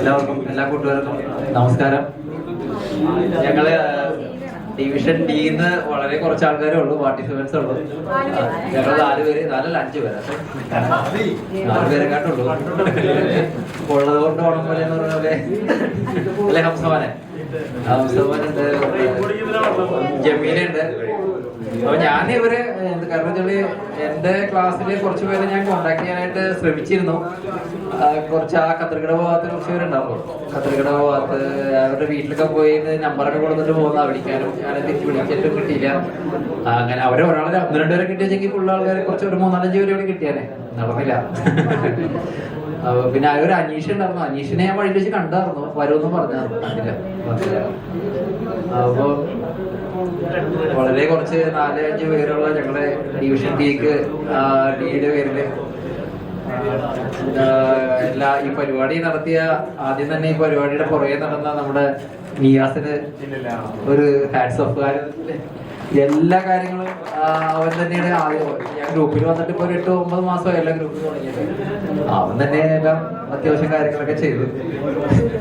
എല്ലാ കൂട്ടുകാർക്കും നമസ്കാരം. ഞങ്ങള് ഡിവിഷൻ ഡിന്ന് വളരെ കുറച്ച് ആൾക്കാരേ ഉള്ളൂ, പാർട്ടിസിപ്പൻസ് ഉള്ളൂ. ഞങ്ങൾ 4 പേര്, 4 അല്ല 5 പേര്, 4 പേരെക്കാട്ടുള്ളൂ. ഉള്ളത് കൊണ്ട് ഓണം പോലെ എന്ന് പറഞ്ഞ പോലെ അല്ലെ. ഹംസമാനുണ്ട്, ജമീലുണ്ട്. അപ്പൊ ഞാൻ ഇവര് കാരണം വെച്ചാല് എന്റെ ക്ലാസ്സിലെ കുറച്ച് പേരെ ഞാൻ കോണ്ടാക്ട് ചെയ്യാനായിട്ട് ശ്രമിച്ചിരുന്നു. കുറച്ച് ആ കത്തർക്കട ഭാഗത്ത് കുറച്ച് പേരുണ്ടാവും. കത്തർക്കട ഭാഗത്ത് അവരുടെ വീട്ടിലൊക്കെ പോയി നമ്പറൊക്കെ കൊടുത്തിട്ട് പോകുന്ന വിളിക്കാനും ഞാൻ തിരിച്ച് വിളിച്ചിട്ടും കിട്ടിയില്ല. അങ്ങനെ അവരെ ഒരാളെ 1-2 പേരെ കിട്ടിയെങ്കിൽ ഫുൾ ആൾക്കാരെ കുറച്ച് ഒരു 3-4 പേരെ കിട്ടിയാനെ, നടന്നില്ല. പിന്നെ ഒരു അനീഷ് ഉണ്ടായിരുന്നു. അനീഷിനെ ഞാൻ വഴി വെച്ച് കണ്ടായിരുന്നു, വരുമെന്ന് പറഞ്ഞായിരുന്നു, കണ്ടില്ല. അപ്പൊ വളരെ കുറച്ച് 4-5 പേരുള്ള ഞങ്ങളുടെ ഡിവിഷൻ ഡിക്ക് ഡിയുടെ പേരില് ഈ പരിപാടി നടത്തിയ ആദ്യം തന്നെ ഈ പരിപാടിയുടെ പുറകെ നടന്ന നമ്മുടെ നിയാസിന് ഒരു ഹാറ്റ്സ് ഓഫ്. എല്ലാ കാര്യങ്ങളും അവൻ തന്നെയാണ്. ആദ്യം ഞാൻ ഗ്രൂപ്പിൽ വന്നിട്ട് ഇപ്പൊ 8-9 മാസമായി എല്ലാ ഗ്രൂപ്പിൽ തുടങ്ങിയത്. അവൻ തന്നെ എല്ലാം അത്യാവശ്യം കാര്യങ്ങളൊക്കെ ചെയ്തു.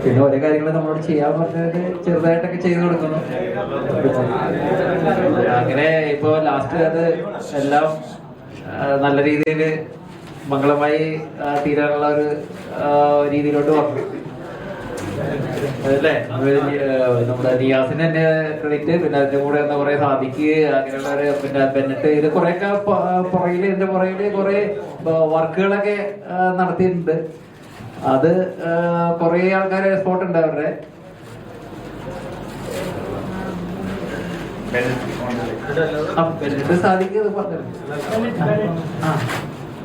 പിന്നെ ഓരോ കാര്യങ്ങൾ നമ്മളോട് ചെയ്യാൻ പറഞ്ഞത് ചെറുതായിട്ടൊക്കെ ചെയ്തു കൊടുക്കുന്നു. അങ്ങനെ ഇപ്പൊ ലാസ്റ്റ് അത് എല്ലാം നല്ല രീതിയിൽ മംഗളമായി തീരാനുള്ള ഒരു രീതിയിലോട്ട് വന്നു അല്ലേ. നമ്മുടെ നിയാസിന് തന്നെ ക്രെഡിറ്റ്. പിന്നെ അതിന്റെ കൂടെ എന്താ പറയാ, സാദിക്ക്, അങ്ങനെയുള്ളവര്, പിന്നെ ബെന്നറ്റ്, ഇത് കുറെയൊക്കെ ഇതിന്റെ പുറകില് കുറെ വർക്കുകളൊക്കെ നടത്തിയിട്ടുണ്ട്. അത് കുറെ ആൾക്കാരെ സ്പോട്ട് ഉണ്ട് അവരുടെ. ബെന്നറ്റ് സാദിക്ക് പറഞ്ഞു.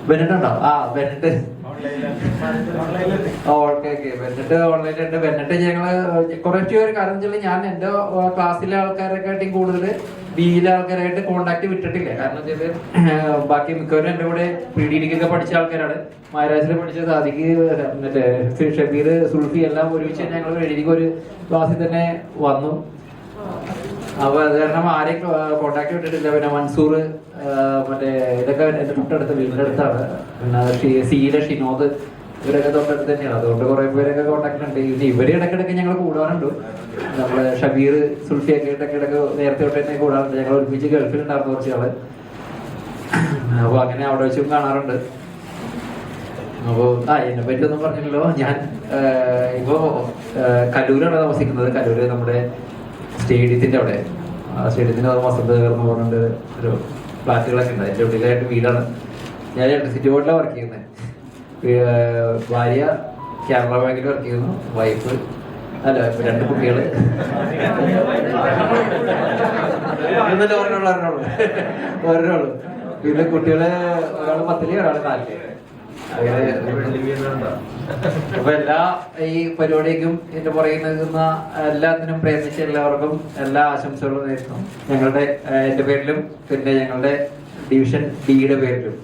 ബെന്നറ്റ് ഉണ്ടോ? Bennett okay. ബെന്നറ്റ് ഓൺലൈനിലുണ്ട്. ബെന്നറ്റ് ഞങ്ങള് കുറച്ച് പേര്, കാരണം വെച്ചാൽ ഞാൻ എന്റെ ക്ലാസ്സിലെ ആൾക്കാരെക്കാട്ടും കൂടുതൽ ബിയിലെ ആൾക്കാരായിട്ട് കോണ്ടാക്ട് വിട്ടിട്ടില്ല. കാരണം വെച്ചാല് ബാക്കി മിക്കവരും എന്റെ കൂടെ PDDക്കൊക്കെ പഠിച്ച ആൾക്കാരാണ്. മഹാരാജിൽ പഠിച്ച സാദിക്ക്, മറ്റേ ഷബീർ, സുൽഫി എല്ലാം ഒരുമിച്ച് ഞങ്ങൾ PDDക്ക് ഒരു ക്ലാസ്സിൽ തന്നെ വന്നു. അപ്പൊ അത് കാരണം ആരെയും കോണ്ടാക്ട് വിട്ടിട്ടില്ല. പിന്നെ മൻസൂർ, മറ്റേ ഇതൊക്കെ എന്റെ തൊട്ടടുത്ത് വീടിന്റെ അടുത്താണ്. പിന്നെ സീല, ഷിനോദ്, ഇവരൊക്കെ തൊട്ടടുത്ത് തന്നെയാണ്. അതുകൊണ്ട് കുറെ പേരൊക്കെ കോണ്ടാക്ട് ഉണ്ട്. ഇവര് ഇടയ്ക്കിടയ്ക്ക് ഞങ്ങൾ കൂടാറുണ്ട്. നമ്മള് ഷബീർ, സുൽഫിയൊക്കെ ഇടയ്ക്കിടയ്ക്ക് നേരത്തെ തൊട്ട് തന്നെ കൂടാറുണ്ട്. ഞങ്ങൾ ഒരുമിച്ച് ഗൾഫിലുണ്ടായിരുന്നു കുറച്ച് ആള്. അപ്പൊ അങ്ങനെ അവിടെ വെച്ചും കാണാറുണ്ട്. അപ്പോ എന്നെ പറ്റി ഒന്നും പറഞ്ഞില്ലല്ലോ. ഞാൻ ഇപ്പോ കല്ലൂരാണ് താമസിക്കുന്നത്. കല്ലൂര് നമ്മുടെ സ്റ്റേഡിയത്തിന്റെ അവിടെ. സ്റ്റേഡിയത്തിന്റെ അവിടെ വസന്ത് എന്ന് പറഞ്ഞിട്ട് ഒരു ഫ്ലാറ്റുകളൊക്കെ ഉണ്ട്. അതിന്റെ ഉള്ളിലായിട്ട് വീടാണ്. ഞാൻ ഇലക്ട്രിസിറ്റി ബോർഡിലാണ് വർക്ക് ചെയ്യുന്നത്. ഭാര്യ കാനറ ബാങ്കിൽ വർക്ക് ചെയ്യുന്നു. വൈഫ് 2 കുട്ടികള്. ഒരാള്. പിന്നെ കുട്ടികള് ഒരാള് 10-ല്, ഒരാള് 4-ല്. അങ്ങനെ അപ്പൊ എല്ലാ ഈ പരിപാടിക്കും എന്റെ പുറകെ നിൽക്കുന്ന എല്ലാത്തിനും പ്രയത്നിച്ച എല്ലാവർക്കും എല്ലാ ആശംസകളും നേരുന്നു. എന്റെ പേരിലും പിന്നെ ഞങ്ങളുടെ ഡിവിഷൻ ഡിയുടെ പേരിലും.